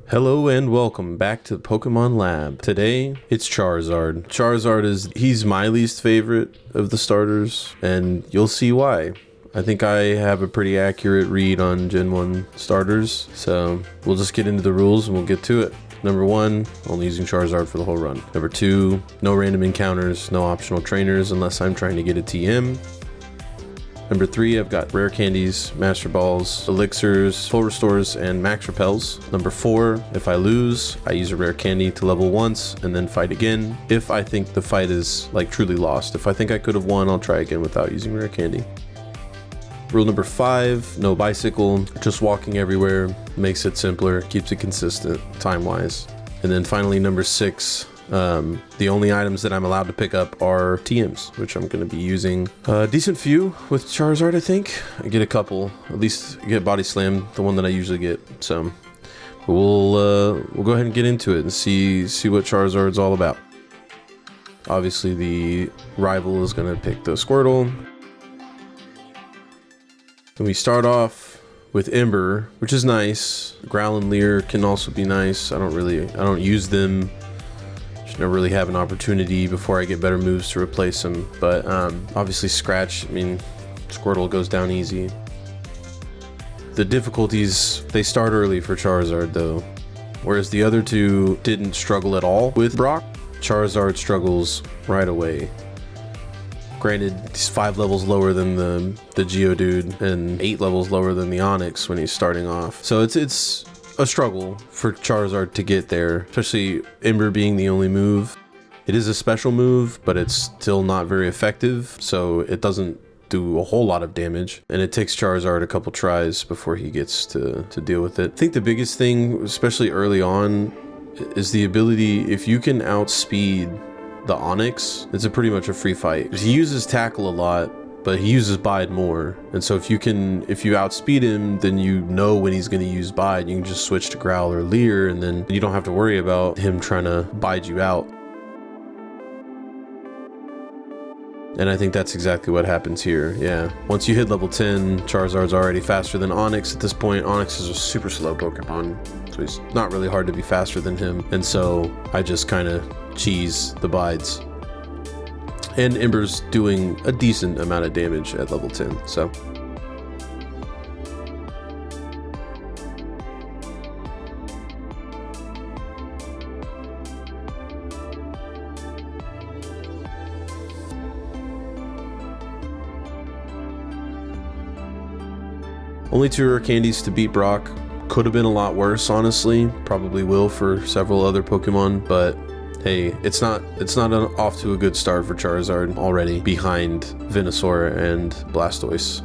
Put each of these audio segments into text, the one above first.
Hello and welcome back to Pokemon Lab. Today, it's Charizard. He's my least favorite of the starters, and you'll see why. I think I have a pretty accurate read on Gen 1 starters, so we'll just get into the rules and we'll get to it. Number 1, only using Charizard for the whole run. Number 2, no random encounters, no optional trainers unless I'm trying to get a TM. Number 3, I've got rare candies, master balls, elixirs, full restores, and max repels. Number 4, if I lose, I use a rare candy to level once and then fight again. If I think the fight is like truly lost. If I think I could have won, I'll try again without using rare candy. Rule number 5, no bicycle, just walking everywhere, makes it simpler, keeps it consistent time-wise. And then finally, number 6, the only items that I'm allowed to pick up are TMs, which I'm going to be using a decent few with Charizard, I think. I get a couple, at least get Body Slam, the one that I usually get. So we'll go ahead and get into it and see what Charizard's all about. Obviously, the rival is going to pick the Squirtle. And we start off with Ember, which is nice. Growl and Leer can also be nice. I don't use them. Never really have an opportunity before I get better moves to replace them, but obviously Scratch, I mean, Squirtle goes down easy. The difficulties, they start early for Charizard though, whereas the other two didn't struggle at all with Brock. Charizard struggles right away. Granted, he's 5 levels lower than the Geodude and 8 levels lower than the Onix when he's starting off, so it's a struggle for Charizard to get there, especially Ember being the only move. It is a special move, but it's still not very effective, so it doesn't do a whole lot of damage, and it takes Charizard a couple tries before he gets to deal with it. I think the biggest thing, especially early on, is the ability, if you can outspeed the Onix, it's pretty much a free fight. He uses Tackle a lot, but he uses Bide more, and so if you outspeed him, then you know when he's going to use Bide. You can just switch to Growl or Leer, and then you don't have to worry about him trying to bide you out. And I think that's exactly what happens here. Yeah, once you hit level 10, Charizard's already faster than Onix at this point. Onix is a super slow Pokemon, so he's not really hard to be faster than him, and so I just kind of cheese the Bides. And Ember's doing a decent amount of damage at level 10, so. Only 2 rare candies to beat Brock. Could have been a lot worse, honestly. Probably will for several other Pokemon, but hey, it's not off to a good start for Charizard already behind Venusaur and Blastoise.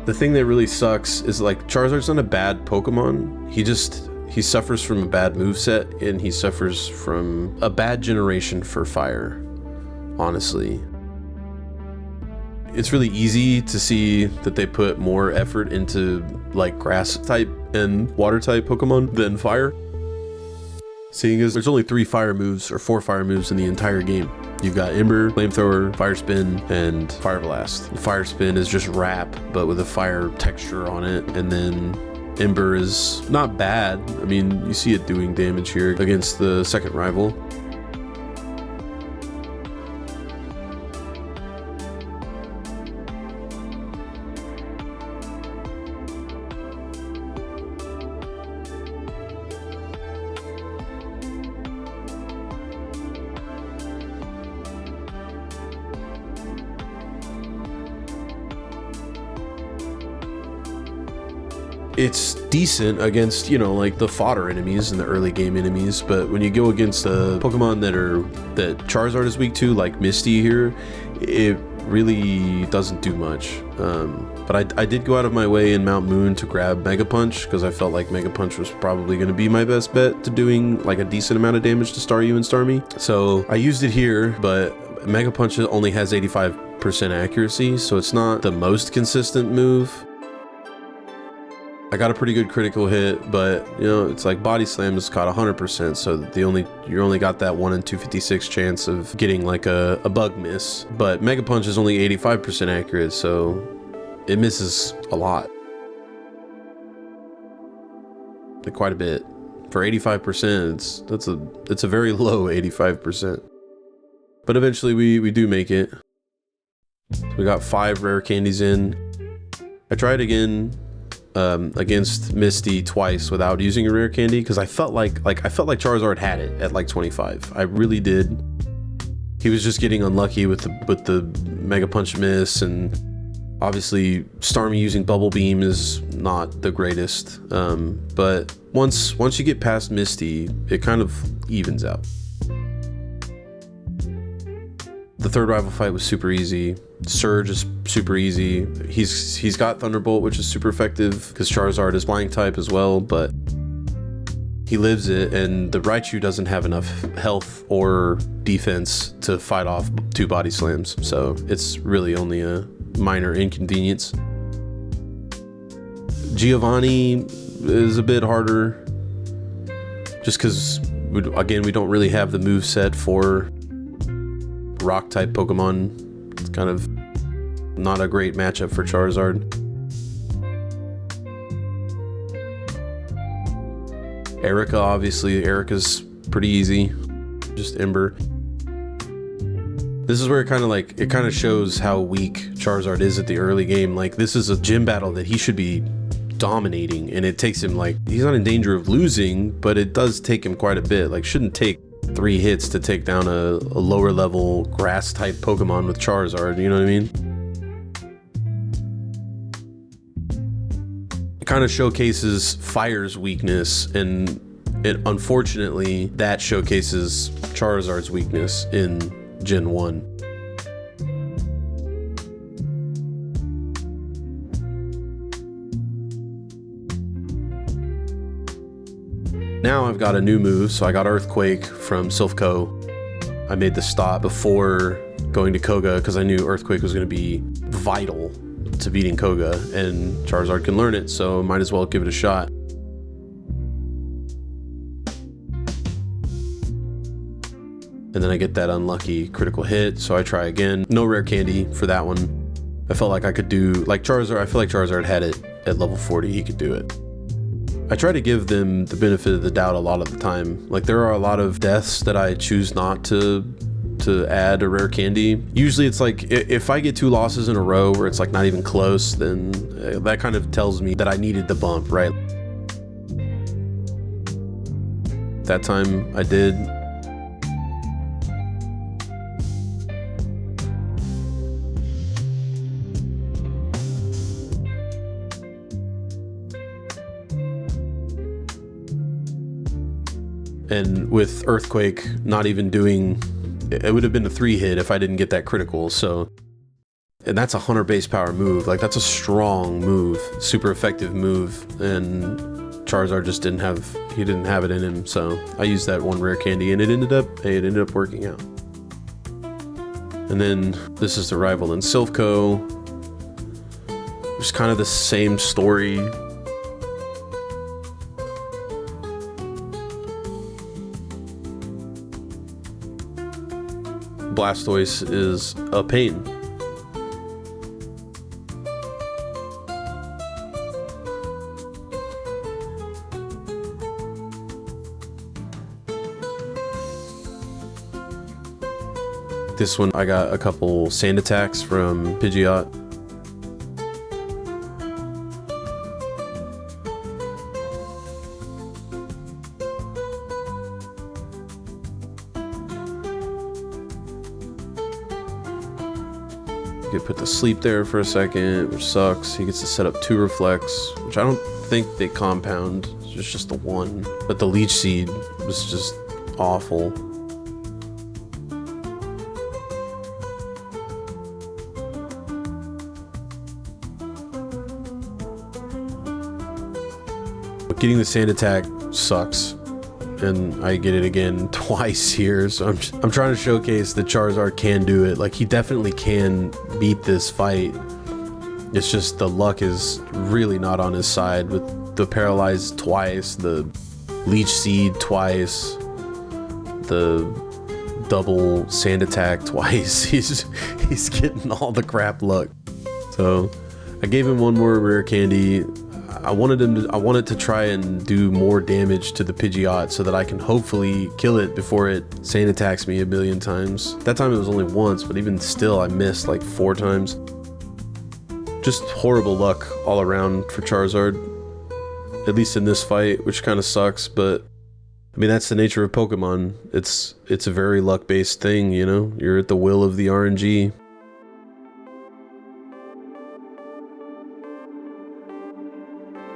The thing that really sucks is like Charizard's not a bad Pokemon. He suffers from a bad moveset, and he suffers from a bad generation for fire, honestly. It's really easy to see that they put more effort into like grass type and water type Pokemon than fire. Seeing as there's only 3 fire moves or 4 fire moves in the entire game. You've got Ember, Flamethrower, Fire Spin, and Fire Blast. Fire Spin is just Wrap, but with a fire texture on it. And then Ember is not bad. I mean, you see it doing damage here against the second rival. It's decent against, you know, like the fodder enemies and the early game enemies, but when you go against a Pokemon that Charizard is weak to, like Misty here, it really doesn't do much. But I did go out of my way in Mount Moon to grab Mega Punch because I felt like Mega Punch was probably going to be my best bet to doing like a decent amount of damage to Staryu and Starmie. So I used it here, but Mega Punch only has 85% accuracy, so it's not the most consistent move. I got a pretty good critical hit, but you know, it's like Body Slam is caught 100%, so you only got that 1 in 256 chance of getting like a bug miss. But Mega Punch is only 85% accurate, so it misses a lot. like quite a bit. For 85%, it's a very low 85%. But eventually we do make it. We got 5 rare candies in. I tried again against Misty twice without using a rare candy because I felt like Charizard had it at like 25. I really did. He was just getting unlucky with the Mega Punch miss, and obviously Starmie using Bubble Beam is not the greatest. But once you get past Misty, it kind of evens out. The third rival fight was super easy. Surge is super easy. He's got Thunderbolt, which is super effective because Charizard is flying type as well, but he lives it, and the Raichu doesn't have enough health or defense to fight off 2 body slams, so it's really only a minor inconvenience. Giovanni is a bit harder just because, again, we don't really have the moveset for rock type Pokemon. It's kind of not a great matchup for Charizard. Erica's pretty easy, just Ember. This is where it kind of shows how weak Charizard is at the early game. Like, this is a gym battle that he should be dominating, and it takes him, like, he's not in danger of losing, but it does take him quite a bit. Like, shouldn't take 3 hits to take down a lower level grass type Pokemon with Charizard, you know what I mean? It kind of showcases Fire's weakness, and unfortunately that showcases Charizard's weakness in Gen 1. Now I've got a new move, so I got Earthquake from Silphco. I made the stop before going to Koga because I knew Earthquake was going to be vital to beating Koga, and Charizard can learn it, so might as well give it a shot. And then I get that unlucky critical hit, so I try again. No rare candy for that one. I felt like I could do, like Charizard, I feel like Charizard had it at level 40, he could do it. I try to give them the benefit of the doubt a lot of the time. Like, there are a lot of deaths that I choose not to add a rare candy. Usually it's like, if I get 2 losses in a row where it's like not even close, then that kind of tells me that I needed the bump, right? That time I did. And with Earthquake not even doing, it would have been a 3 hit if I didn't get that critical. So, and that's a 100 base power move. Like, that's a strong move, super effective move. And Charizard just didn't have it in him. So I used that 1 rare candy, and it ended up working out. And then this is the rival in Silphco. It's kind of the same story. Blastoise is a pain. This one I got a couple sand attacks from Pidgeot. You could put the sleep there for a second, which sucks. He gets to set up 2 reflects, which I don't think they compound. It's just the 1. But the Leech Seed was just awful. But getting the sand attack sucks. And I get it again twice here, so I'm trying to showcase that Charizard can do it. Like, he definitely can beat this fight. It's just the luck is really not on his side with the Paralyzed twice, the Leech Seed twice, the double Sand Attack twice. He's getting all the crap luck. So I gave him 1 more rare candy. I wanted to try and do more damage to the Pidgeot so that I can hopefully kill it before it sand attacks me a billion times. That time it was only once, but even still I missed like 4 times. Just horrible luck all around for Charizard, at least in this fight, which kind of sucks, but I mean, that's the nature of Pokemon. It's a very luck-based thing, you know? You're at the will of the RNG.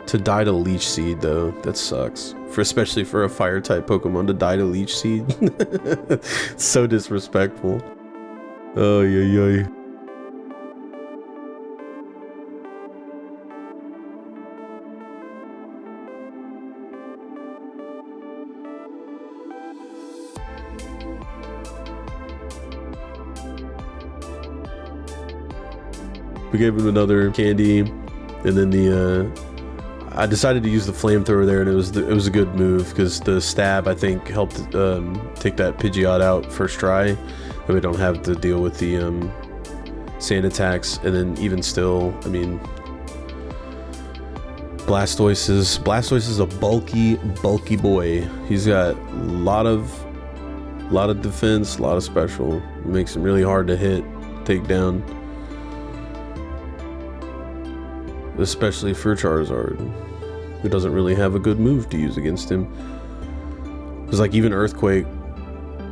To die to Leech Seed, though, that sucks. Especially for a Fire-type Pokemon to die to Leech Seed. So disrespectful. Oh, yeah. We gave him another candy, and then I decided to use the flamethrower there, and it was a good move because the stab, I think, helped take that Pidgeot out first try, and we don't have to deal with the sand attacks. And then even still, I mean, Blastoise is a bulky boy. He's got a lot of defense, a lot of special. It makes him really hard to hit, take down. Especially for Charizard, who doesn't really have a good move to use against him. Because like even Earthquake,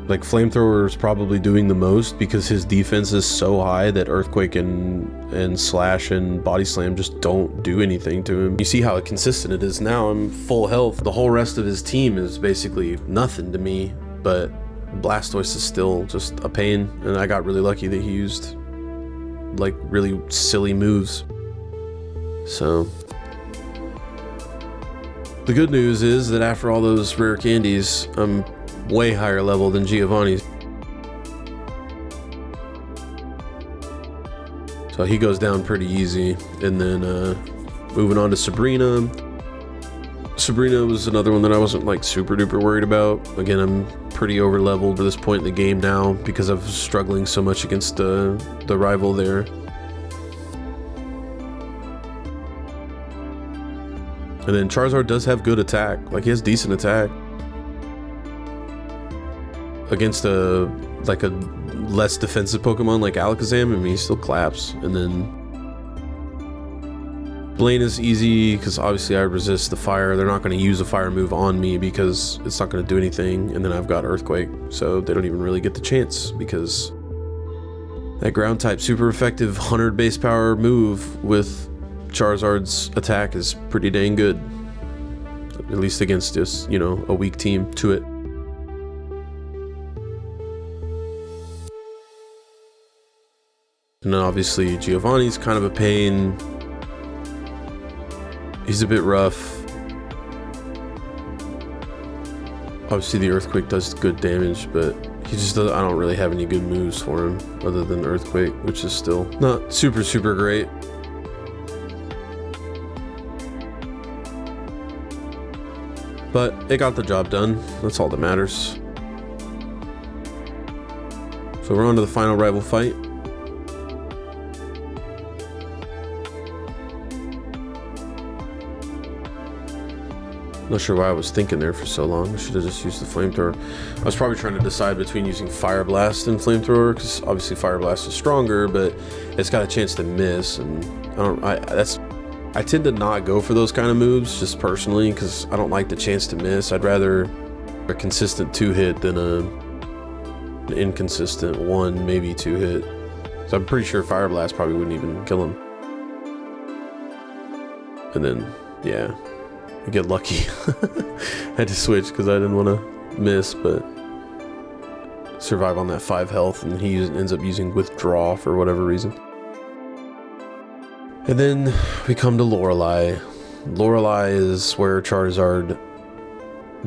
like Flamethrower is probably doing the most because his defense is so high that Earthquake and Slash and Body Slam just don't do anything to him. You see how consistent it is now. I'm full health. The whole rest of his team is basically nothing to me, but Blastoise is still just a pain, and I got really lucky that he used like really silly moves. So the good news is that after all those rare candies, I'm way higher level than Giovanni's. So he goes down pretty easy. And then moving on to Sabrina. Sabrina was another one that I wasn't like super duper worried about. Again, I'm pretty over leveled at this point in the game now because I was struggling so much against the rival there. And then Charizard does have good attack. Like, he has decent attack. Against a less defensive Pokemon like Alakazam, I mean, he still claps. And then Blaine is easy because obviously I resist the fire. They're not going to use a fire move on me because it's not going to do anything. And then I've got Earthquake, so they don't even really get the chance because that ground type super effective 100 base power move with Charizard's attack is pretty dang good, at least against this, you know, a weak team to it. And then obviously Giovanni's kind of a pain. He's a bit rough. Obviously the Earthquake does good damage, but he just doesn't, I don't really have any good moves for him other than Earthquake, which is still not super great. But it got the job done. That's all that matters. So we're on to the final rival fight. Not sure why I was thinking there for so long. I should have just used the Flamethrower. I was probably trying to decide between using Fire Blast and Flamethrower because obviously Fire Blast is stronger, but it's got a chance to miss, and I tend to not go for those kind of moves, just personally, because I don't like the chance to miss. I'd rather a consistent 2-hit than an inconsistent 1, maybe 2-hit. So I'm pretty sure Fire Blast probably wouldn't even kill him. And then, yeah, I get lucky. I had to switch because I didn't want to miss, but survive on that 5 health, and he ends up using Withdraw for whatever reason. And then we come to Lorelei. Lorelei is where Charizard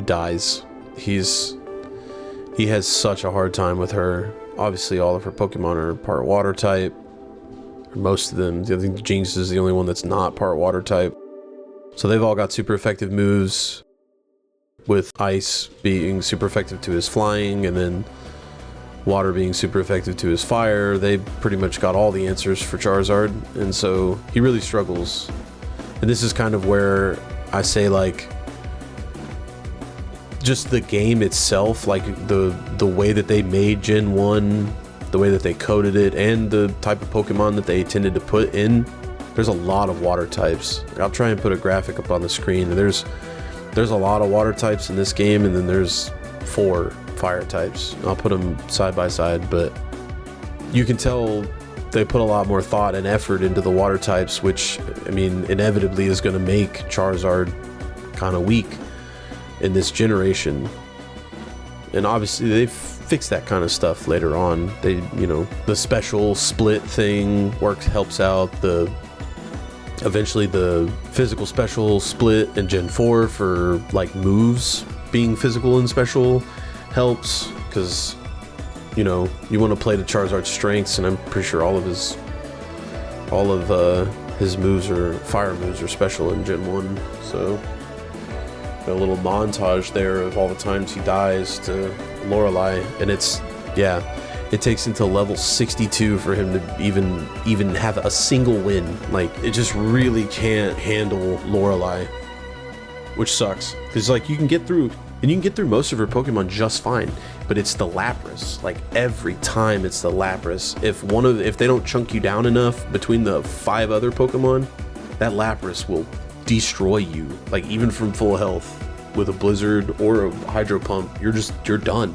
dies. He has such a hard time with her. Obviously all of her Pokemon are part water type. Or most of them. I think Jinx is the only one that's not part water type. So they've all got super effective moves, with Ice being super effective to his flying, and then Water being super effective to his fire. They pretty much got all the answers for Charizard, and so he really struggles. And this is kind of where I say, like, just the game itself, like the way that they made Gen 1, the way that they coded it, and the type of Pokemon that they intended to put in. There's a lot of water types. I'll try and put a graphic up on the screen. There's a lot of water types in this game, and then there's 4 fire types. I'll put them side by side, but you can tell they put a lot more thought and effort into the water types, which, I mean, inevitably is going to make Charizard kind of weak in this generation. And obviously they fix that kind of stuff later on. They, you know, the special split thing helps out. Eventually the physical special split in Gen 4 for like moves being physical and special helps, because, you know, you want to play to Charizard's strengths, and I'm pretty sure all of his moves are fire moves are special in Gen 1. So a little montage there of all the times he dies to Lorelei, and it's, yeah, it takes until level 62 for him to even have a single win. Like, it just really can't handle Lorelei, which sucks, because like you can get through most of her Pokemon just fine, but it's the Lapras. Like, every time it's the Lapras. If they don't chunk you down enough between the 5 other Pokemon, that Lapras will destroy you. Like, even from full health with a Blizzard or a Hydro Pump, you're done,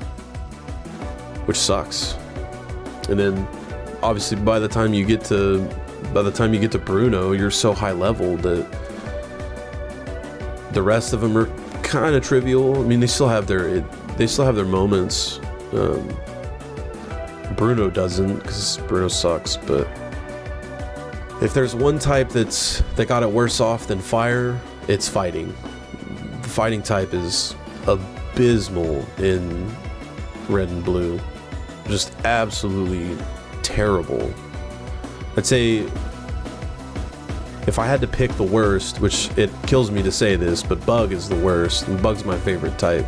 which sucks. And then obviously by the time you get to Bruno, you're so high level that the rest of them are kind of trivial. I mean, they still have their moments. Bruno doesn't, because Bruno sucks. But if there's one type that got it worse off than fire, it's fighting. The fighting type is abysmal in red and blue. Just absolutely terrible. I'd say if I had to pick the worst, which it kills me to say this, but Bug is the worst, and Bug's my favorite type.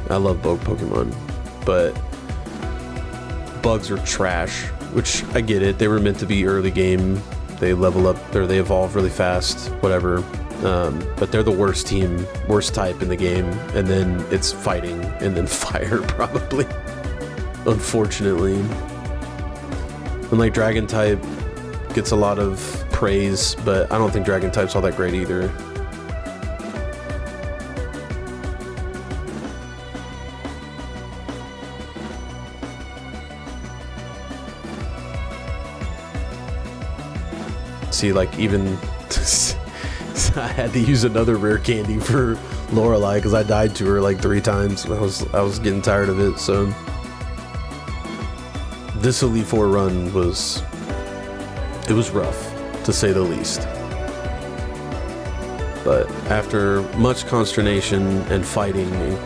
I love Bug Pokemon, but Bugs are trash, which I get it. They were meant to be early game. They level up, or they evolve really fast, whatever. But they're the worst type in the game, and then it's fighting, and then fire, probably. Unfortunately. And like Dragon type gets a lot of praise, but I don't think Dragon type's all that great either. See, like, even I had to use another rare candy for Lorelei because I died to her like 3 times. I was getting tired of it. So this Elite Four run was rough, to say the least. But after much consternation and fighting and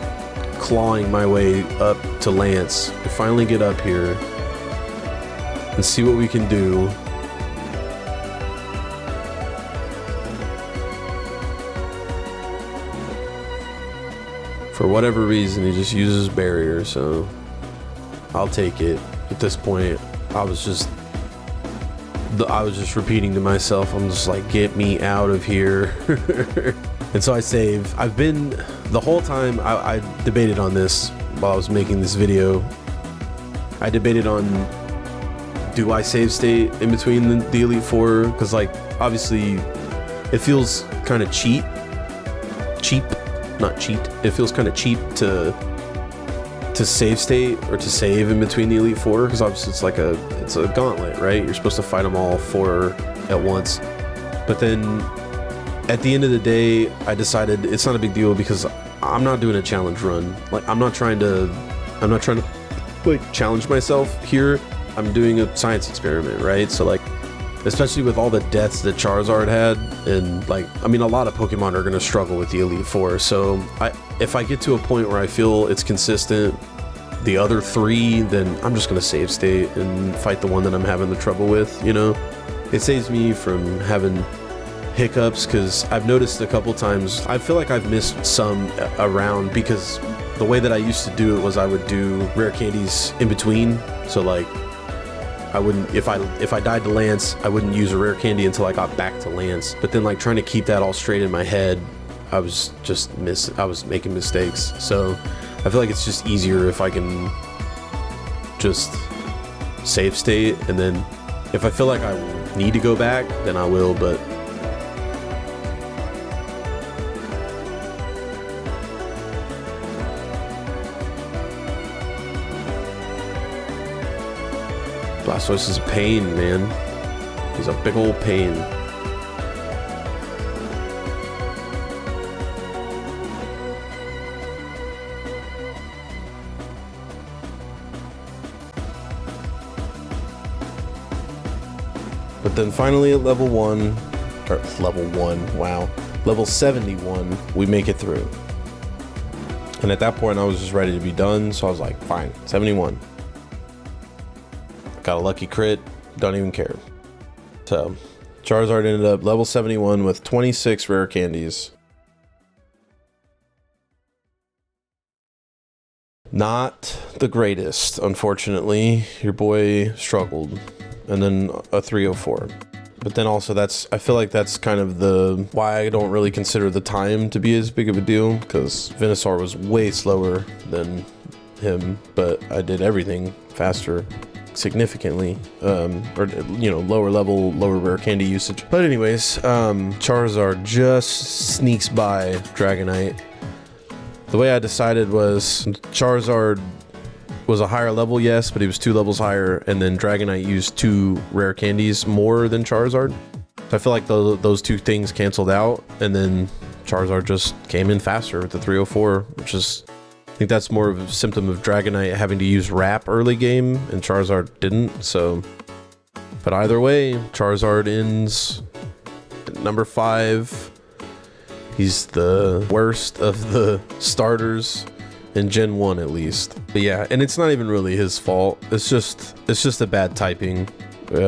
clawing my way up to Lance, I finally get up here and see what we can do. For whatever reason, he just uses barrier, so I'll take it. At this point, I was just repeating to myself, I'm just like, get me out of here. And so I save. I've been, the whole time, I debated on this while I was making this video. I debated on, do I save state in between the Elite Four? Because, like, obviously, it feels kind of cheap. It feels kind of cheap to save state or to save in between the Elite Four, because obviously it's a gauntlet, right? You're supposed to fight them all 4 at once. But then at the end of the day, I decided it's not a big deal because I'm not doing a challenge run. Like, I'm not trying to like challenge myself here. I'm doing a science experiment, right? So, like, especially with all the deaths that Charizard had, and, like, I mean, a lot of Pokemon are going to struggle with the Elite Four. So if I get to a point where I feel it's consistent, the other 3, then I'm just going to save state and fight the one that I'm having the trouble with, you know? It saves me from having hiccups, because I've noticed a couple times, I feel like I've missed some around, because the way that I used to do it was I would do rare candies in between. So, like, I wouldn't, if I died to Lance, I wouldn't use a rare candy until I got back to Lance. But then like trying to keep that all straight in my head, I was making mistakes. So I feel like it's just easier if I can just save state, and then if I feel like I need to go back, then I will, but Blastoise is a pain, man. He's a big old pain. But then finally at level 71, we make it through. And at that point I was just ready to be done, so I was like, fine, 71. Got a lucky crit, don't even care. So Charizard ended up level 71 with 26 rare candies. Not the greatest, unfortunately. Your boy struggled. And then a 304. But then also I feel like that's kind of why I don't really consider the time to be as big of a deal, because Venusaur was way slower than him, but I did everything faster significantly, or you know, lower level, lower rare candy usage. But anyways, Charizard just sneaks by Dragonite. The way I decided was Charizard was a higher level, yes, but he was 2 levels higher, and then Dragonite used 2 rare candies more than Charizard. So I feel like those 2 things canceled out, and then Charizard just came in faster with the 304, which is, I think that's more of a symptom of Dragonite having to use Wrap early game, and Charizard didn't, so. But either way, Charizard ends at number 5. He's the worst of the starters in Gen 1 at least. But yeah, and it's not even really his fault. It's just a bad typing.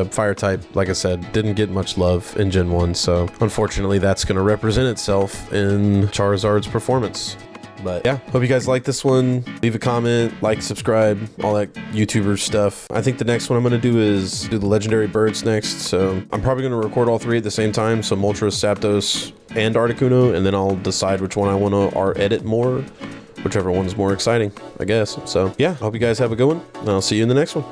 Fire type, like I said, didn't get much love in Gen 1, so unfortunately that's going to represent itself in Charizard's performance. But yeah, hope you guys like this one. Leave a comment, like, subscribe, all that YouTuber stuff. I think the next one I'm going to do is do the legendary birds next, so I'm probably going to record all 3 at the same time, so Moltres, Zapdos, and Articuno, and then I'll decide which one I want to edit more, whichever one's more exciting, I guess. So yeah, hope you guys have a good one, and I'll see you in the next one.